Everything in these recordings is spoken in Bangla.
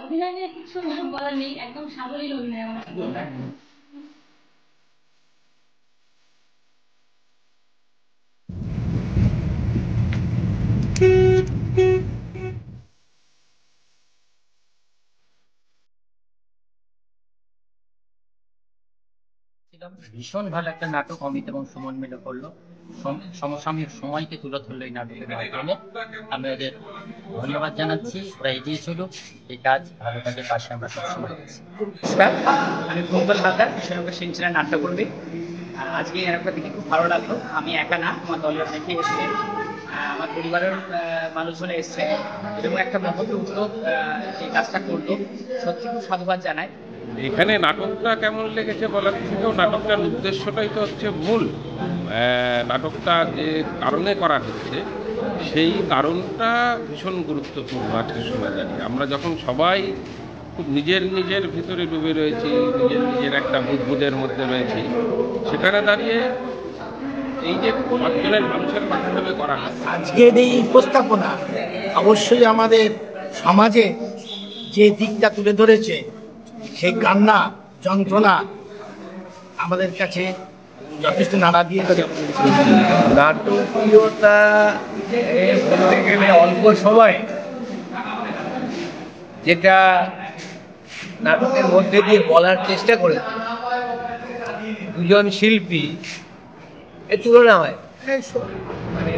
অভিনয় নিয়ে কিছু বলার নেই, একদম সাবলীল অভিনয় আমার। ভীষণ ভালো একটা নাটক অমিত এবং সুমন মিলে করলো। সমসাময়িক সময়কে তুলে ধরলো এই নাটকের মাধ্যমে। আমি ওদের ধন্যবাদ জানাচ্ছি। ওরা এগিয়ে চলুক, এই কাজ ভালো কাজের পাশে আমরা সবসময় আছি। আমি কুন্তল হালদার, কৃষ্ণনগর সিনচেনার নাট্যকর্মী। আজকে এই নাটকটা দেখে খুব ভালো লাগলো। আমি একা না, আমার দলের অনেকে এসছে, আমার পরিবারের মানুষজন এসছে এবং একটা মহৎ উদ্যোগ এই কাজটা করলো। সত্যি খুব সাধুবাদ জানাই। এখানে নাটকটা কেমন লেগেছে বলার থেকেও নাটকটার উদ্দেশ্যটাই তো হচ্ছে মূল। নাটকটা যে কারণে করা হচ্ছে সেই কারণটা ভীষণ গুরুত্বপূর্ণ আজকের সময় দাঁড়িয়ে। আমরা যখন সবাই খুব নিজের ভিতরে ডুবে রয়েছি, নিজের একটা বুদবুদের মধ্যে রয়েছি, সেখানে দাঁড়িয়ে এই যে অঞ্চলের মানুষের মাধ্যমে করা হয়। আজকের এই উপস্থাপনা অবশ্যই আমাদের সমাজে যে দিকটা তুলে ধরেছে, সেই কান্না যন্ত্রণা আমাদের কাছে যথেষ্ট নাড়া দিয়ে নাটকীয়তা বলতে গেলে অল্প সময় যেটা নাটকের মধ্যে দিয়ে বলার চেষ্টা করে দুজন শিল্পী এর তুলনা হয় মানে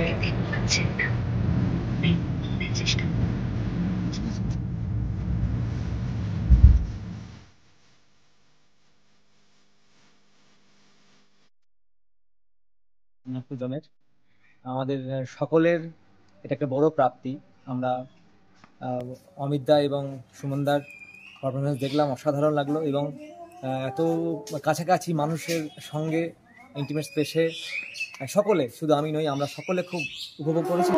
আমাদের সকলের এটা একটা বড় প্রাপ্তি। আমরা অমিতদা এবং সুমনদার পারফরমেন্স দেখলাম, অসাধারণ লাগলো এবং এত কাছাকাছি মানুষের সঙ্গে ইন্টিমেট স্পেসে সকলে, শুধু আমি নই, আমরা সকলে খুব উপভোগ করেছি।